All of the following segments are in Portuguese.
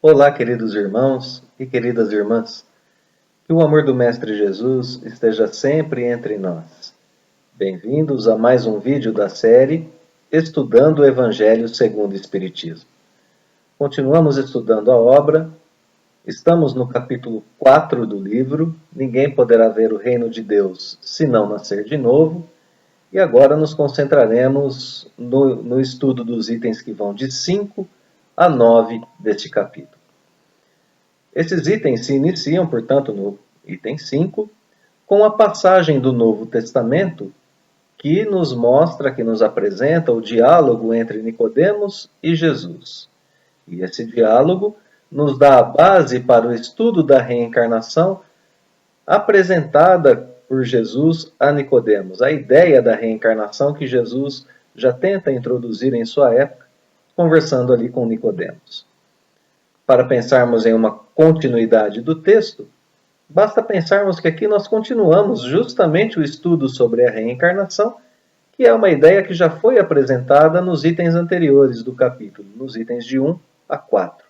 Olá, queridos irmãos e queridas irmãs. Que o amor do Mestre Jesus esteja sempre entre nós. Bem-vindos a mais um vídeo da série Estudando o Evangelho segundo o Espiritismo. Continuamos estudando a obra. Estamos no capítulo 4 do livro Ninguém Poderá Ver o Reino de Deus se não nascer de novo. E agora nos concentraremos no estudo dos itens que vão de 5 a 9 deste capítulo. Esses itens se iniciam, portanto, no item 5, com a passagem do Novo Testamento que nos mostra, que nos apresenta o diálogo entre Nicodemos e Jesus. E esse diálogo nos dá a base para o estudo da reencarnação apresentada por Jesus a Nicodemos, a ideia da reencarnação que Jesus já tenta introduzir em sua época, conversando ali com Nicodemos. Para pensarmos em uma continuidade do texto, basta pensarmos que aqui nós continuamos justamente o estudo sobre a reencarnação, que é uma ideia que já foi apresentada nos itens anteriores do capítulo, nos itens de 1 a 4.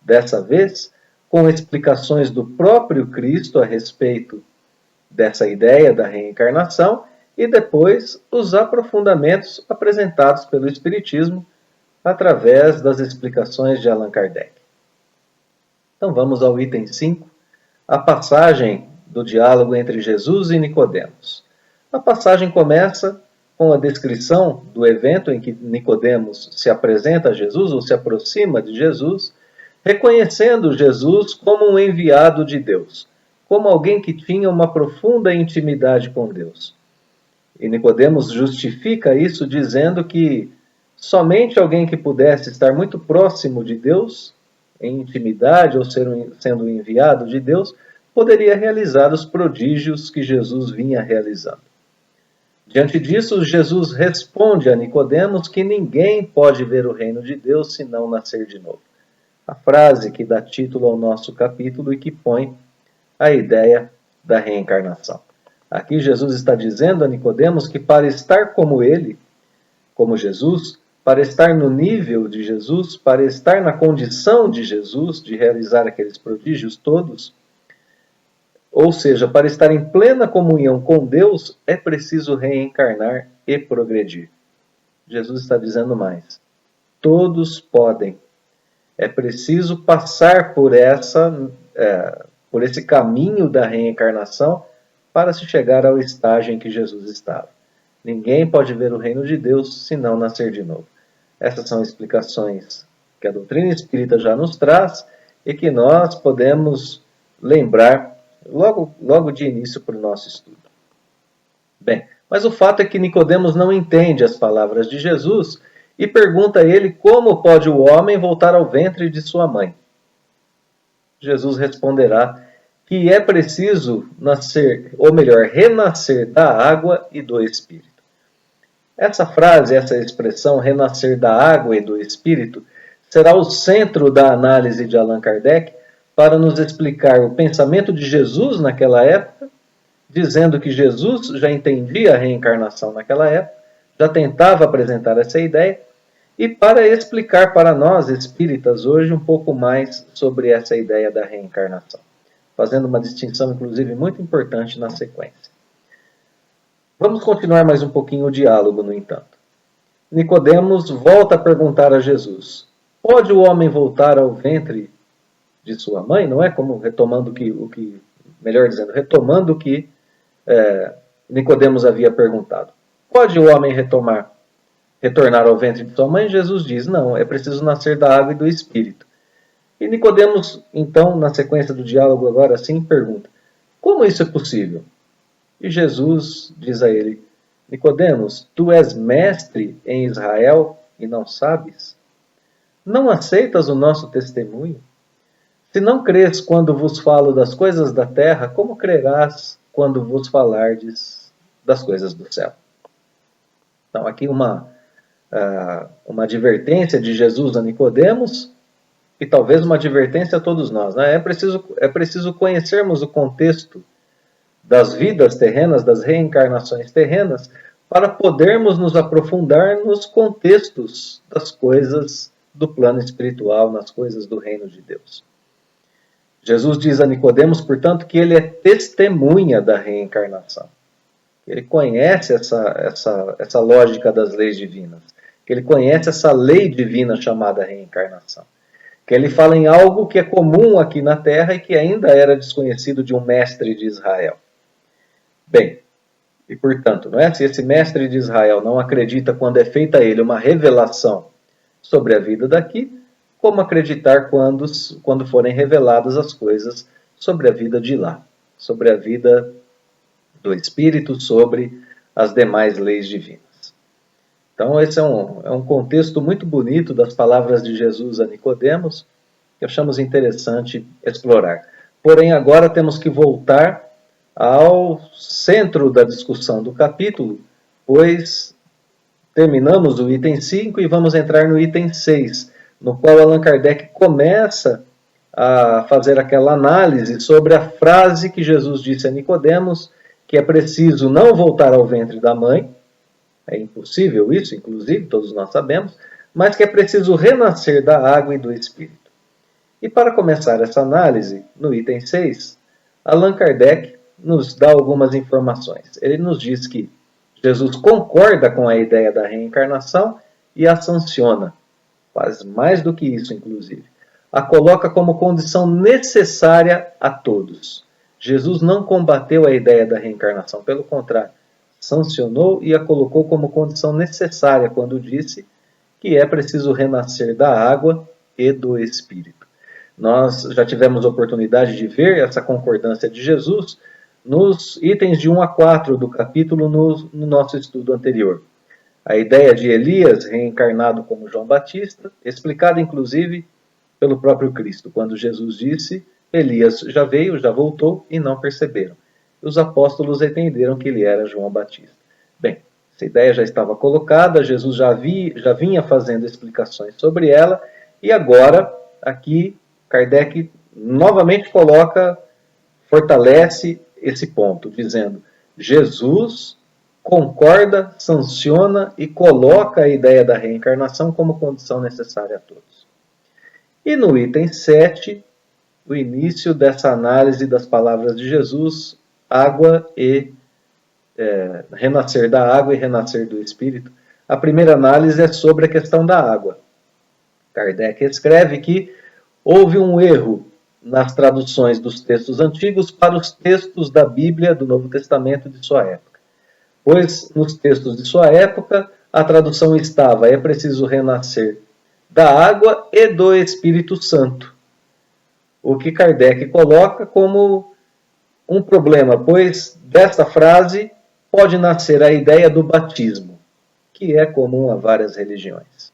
Dessa vez, com explicações do próprio Cristo a respeito dessa ideia da reencarnação e depois os aprofundamentos apresentados pelo Espiritismo através das explicações de Allan Kardec. Então vamos ao item 5, a passagem do diálogo entre Jesus e Nicodemos. A passagem começa com a descrição do evento em que Nicodemos se apresenta a Jesus ou se aproxima de Jesus, reconhecendo Jesus como um enviado de Deus, como alguém que tinha uma profunda intimidade com Deus. E Nicodemos justifica isso dizendo que somente alguém que pudesse estar muito próximo de Deus, em intimidade ou sendo enviado de Deus, poderia realizar os prodígios que Jesus vinha realizando. Diante disso, Jesus responde a Nicodemos que ninguém pode ver o reino de Deus se não nascer de novo. A frase que dá título ao nosso capítulo e que põe a ideia da reencarnação. Aqui Jesus está dizendo a Nicodemos que para estar como ele, como Jesus, para estar no nível de Jesus, para estar na condição de Jesus, de realizar aqueles prodígios todos, ou seja, para estar em plena comunhão com Deus, é preciso reencarnar e progredir. Jesus está dizendo mais. Todos podem. É preciso passar por esse caminho da reencarnação para se chegar ao estágio em que Jesus estava. Ninguém pode ver o reino de Deus se não nascer de novo. Essas são explicações que a doutrina espírita já nos traz e que nós podemos lembrar logo de início para o nosso estudo. Bem, mas o fato é que Nicodemos não entende as palavras de Jesus e pergunta a ele como pode o homem voltar ao ventre de sua mãe. Jesus responderá que é preciso nascer, ou melhor, renascer da água e do Espírito. Essa frase, essa expressão, renascer da água e do Espírito, será o centro da análise de Allan Kardec para nos explicar o pensamento de Jesus naquela época, dizendo que Jesus já entendia a reencarnação naquela época, já tentava apresentar essa ideia, e para explicar para nós, espíritas, hoje um pouco mais sobre essa ideia da reencarnação, fazendo uma distinção, inclusive, muito importante na sequência. Vamos continuar mais um pouquinho o diálogo, no entanto. Nicodemos volta a perguntar a Jesus: pode o homem voltar ao ventre de sua mãe? Não é? Como retomando retomando o que Nicodemos havia perguntado. Pode o homem retornar ao ventre de sua mãe? Jesus diz: não, é preciso nascer da água e do Espírito. E Nicodemos, então, na sequência do diálogo agora sim, pergunta: como isso é possível? E Jesus diz a ele: Nicodemos, tu és mestre em Israel e não sabes? Não aceitas o nosso testemunho? Se não crês quando vos falo das coisas da terra, como crerás quando vos falardes das coisas do céu? Então, aqui uma advertência de Jesus a Nicodemos e talvez uma advertência a todos nós. Né? É preciso conhecermos o contexto das vidas terrenas, das reencarnações terrenas, para podermos nos aprofundar nos contextos das coisas do plano espiritual, nas coisas do reino de Deus. Jesus diz a Nicodemos, portanto, que ele é testemunha da reencarnação. Ele conhece essa lógica das leis divinas. Que ele conhece essa lei divina chamada reencarnação. Que ele fala em algo que é comum aqui na Terra e que ainda era desconhecido de um mestre de Israel. Bem, e portanto, não é? Se esse mestre de Israel não acredita quando é feita a ele uma revelação sobre a vida daqui, como acreditar quando forem reveladas as coisas sobre a vida de lá, sobre a vida do Espírito, sobre as demais leis divinas. Então esse é um contexto muito bonito das palavras de Jesus a Nicodemos, que achamos interessante explorar. Porém, agora temos que voltar ao centro da discussão do capítulo, pois terminamos o item 5 e vamos entrar no item 6, no qual Allan Kardec começa a fazer aquela análise sobre a frase que Jesus disse a Nicodemos, que é preciso não voltar ao ventre da mãe, é impossível isso, inclusive, todos nós sabemos, mas que é preciso renascer da água e do Espírito. E para começar essa análise, no item 6, Allan Kardec nos dá algumas informações. Ele nos diz que Jesus concorda com a ideia da reencarnação e a sanciona, faz mais do que isso, inclusive. A coloca como condição necessária a todos. Jesus não combateu a ideia da reencarnação, pelo contrário, sancionou e a colocou como condição necessária quando disse que é preciso renascer da água e do Espírito. Nós já tivemos oportunidade de ver essa concordância de Jesus nos itens de 1 a 4 do capítulo no nosso estudo anterior. A ideia de Elias reencarnado como João Batista, explicada inclusive pelo próprio Cristo, quando Jesus disse: Elias já veio, já voltou e não perceberam. Os apóstolos entenderam que ele era João Batista. Bem, essa ideia já estava colocada, Jesus já vinha fazendo explicações sobre ela, e agora, aqui, Kardec novamente fortalece esse ponto, dizendo: Jesus concorda, sanciona e coloca a ideia da reencarnação como condição necessária a todos. E no item 7, o início dessa análise das palavras de Jesus, água e renascer da água e renascer do Espírito. A primeira análise é sobre a questão da água. Kardec escreve que houve um erro nas traduções dos textos antigos para os textos da Bíblia do Novo Testamento de sua época. Pois nos textos de sua época a tradução estava: é preciso renascer da água e do Espírito Santo. O que Kardec coloca como um problema, pois desta frase pode nascer a ideia do batismo, que é comum a várias religiões.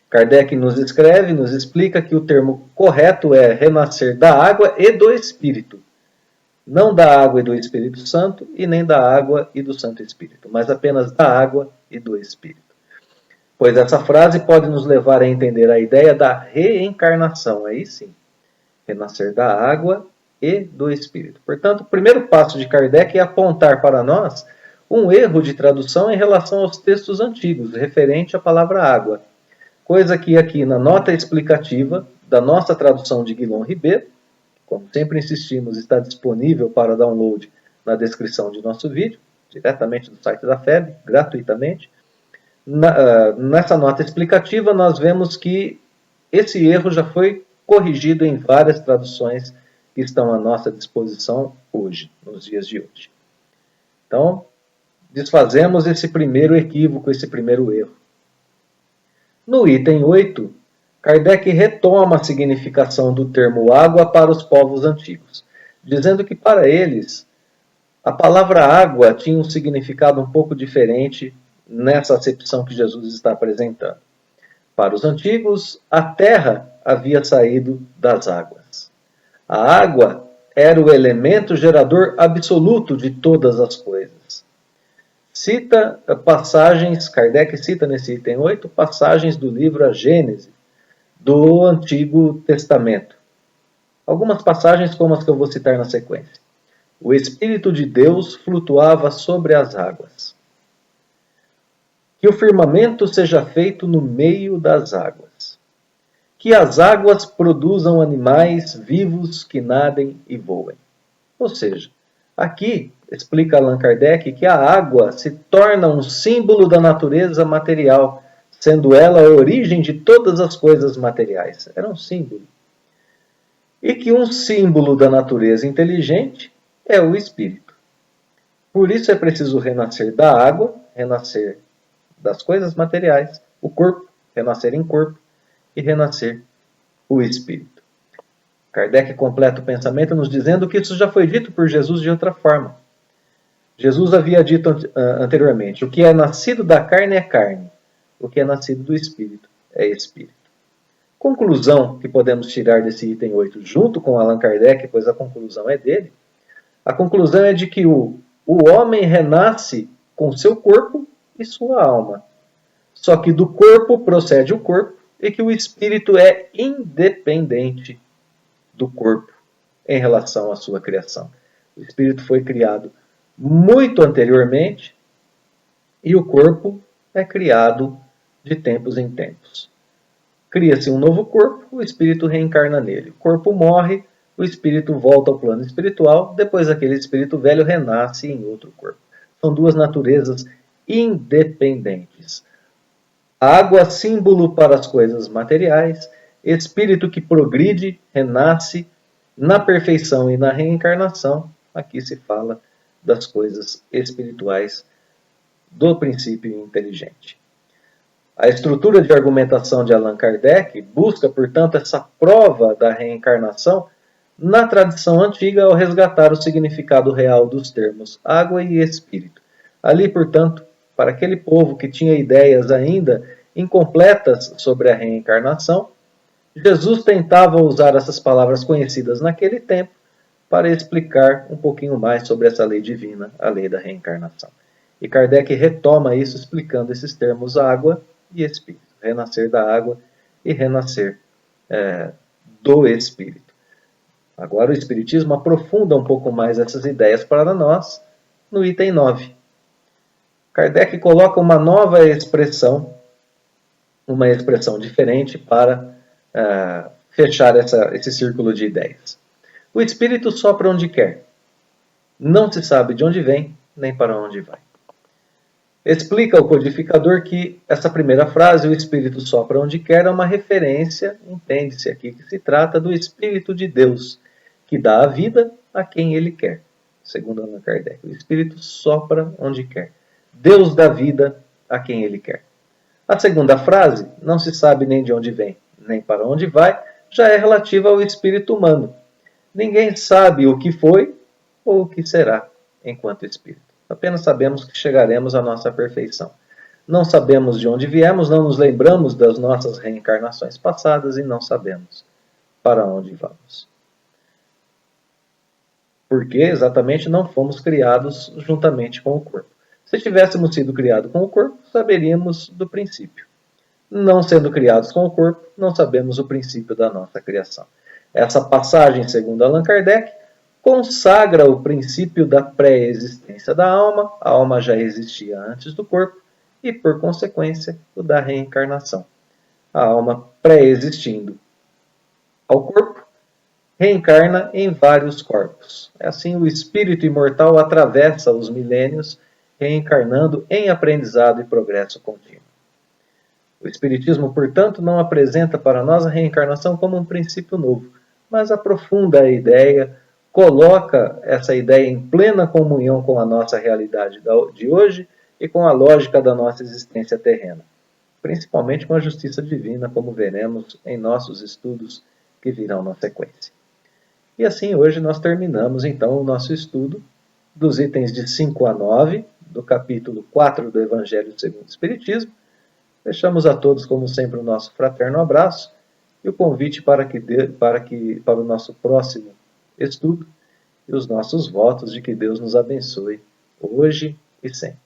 Kardec nos escreve, nos explica que o termo correto é renascer da água e do Espírito. Não da água e do Espírito Santo, e nem da água e do Santo Espírito, mas apenas da água e do Espírito. Pois essa frase pode nos levar a entender a ideia da reencarnação, aí sim, renascer da água e do Espírito. Portanto, o primeiro passo de Kardec é apontar para nós um erro de tradução em relação aos textos antigos, referente à palavra água. Coisa que aqui na nota explicativa da nossa tradução de Guilom Ribeiro, como sempre insistimos, está disponível para download na descrição de nosso vídeo, diretamente do site da FEB, gratuitamente. Nessa nota explicativa nós vemos que esse erro já foi corrigido em várias traduções que estão à nossa disposição hoje, nos dias de hoje. Então, desfazemos esse primeiro equívoco, esse primeiro erro. No item 8, Kardec retoma a significação do termo água para os povos antigos, dizendo que para eles a palavra água tinha um significado um pouco diferente nessa acepção que Jesus está apresentando. Para os antigos, a terra havia saído das águas. A água era o elemento gerador absoluto de todas as coisas. Cita passagens, Kardec cita nesse item 8, passagens do livro A Gênese, do Antigo Testamento. Algumas passagens como as que eu vou citar na sequência. O Espírito de Deus flutuava sobre as águas. Que o firmamento seja feito no meio das águas. que as águas produzam animais vivos que nadem e voem. Ou seja, aqui explica Allan Kardec que a água se torna um símbolo da natureza material, sendo ela a origem de todas as coisas materiais. Era um símbolo. E que um símbolo da natureza inteligente é o espírito. Por isso é preciso renascer da água, renascer das coisas materiais, o corpo, renascer em corpo e renascer o espírito. Kardec completa o pensamento nos dizendo que isso já foi dito por Jesus de outra forma. Jesus havia dito anteriormente: o que é nascido da carne é carne, o que é nascido do espírito é espírito. Conclusão que podemos tirar desse item 8, junto com Allan Kardec, pois a conclusão é dele, a conclusão é de que o homem renasce com seu corpo e sua alma. Só que do corpo procede o corpo e que o espírito é independente do corpo em relação à sua criação. O espírito foi criado muito anteriormente e o corpo é criado de tempos em tempos. Cria-se um novo corpo, o espírito reencarna nele. O corpo morre, o espírito volta ao plano espiritual, depois aquele espírito velho renasce em outro corpo. São duas naturezas independentes. Água, símbolo para as coisas materiais, espírito que progride, renasce na perfeição e na reencarnação. Aqui se fala das coisas espirituais do princípio inteligente. A estrutura de argumentação de Allan Kardec busca, portanto, essa prova da reencarnação na tradição antiga ao resgatar o significado real dos termos água e espírito. Ali, portanto, para aquele povo que tinha ideias ainda incompletas sobre a reencarnação, Jesus tentava usar essas palavras conhecidas naquele tempo para explicar um pouquinho mais sobre essa lei divina, a lei da reencarnação. E Kardec retoma isso explicando esses termos água e espírito, renascer da água e renascer do espírito. Agora o Espiritismo aprofunda um pouco mais essas ideias para nós no item 9. Kardec coloca uma nova expressão, uma expressão diferente para fechar esse círculo de ideias. O espírito sopra onde quer. Não se sabe de onde vem, nem para onde vai. Explica o codificador que essa primeira frase, o espírito sopra onde quer, é uma referência, entende-se aqui, que se trata do Espírito de Deus, que dá a vida a quem ele quer. Segundo Allan Kardec, o espírito sopra onde quer. Deus dá vida a quem ele quer. A segunda frase, não se sabe nem de onde vem, nem para onde vai, já é relativa ao espírito humano. Ninguém sabe o que foi ou o que será enquanto espírito. Apenas sabemos que chegaremos à nossa perfeição. Não sabemos de onde viemos, não nos lembramos das nossas reencarnações passadas e não sabemos para onde vamos. Porque exatamente não fomos criados juntamente com o corpo. Se tivéssemos sido criados com o corpo, saberíamos do princípio. Não sendo criados com o corpo, não sabemos o princípio da nossa criação. Essa passagem, segundo Allan Kardec, consagra o princípio da pré-existência da alma. A alma já existia antes do corpo e, por consequência, o da reencarnação. A alma pré-existindo ao corpo reencarna em vários corpos. Assim, o espírito imortal atravessa os milênios, reencarnando em aprendizado e progresso contínuo. O Espiritismo, portanto, não apresenta para nós a reencarnação como um princípio novo, mas aprofunda a ideia, coloca essa ideia em plena comunhão com a nossa realidade de hoje e com a lógica da nossa existência terrena, principalmente com a justiça divina, como veremos em nossos estudos que virão na sequência. E assim, hoje nós terminamos então o nosso estudo dos itens de 5 a 9, do capítulo 4 do Evangelho segundo o Espiritismo. Deixamos a todos, como sempre, o nosso fraterno abraço e o convite para o nosso próximo estudo e os nossos votos de que Deus nos abençoe hoje e sempre.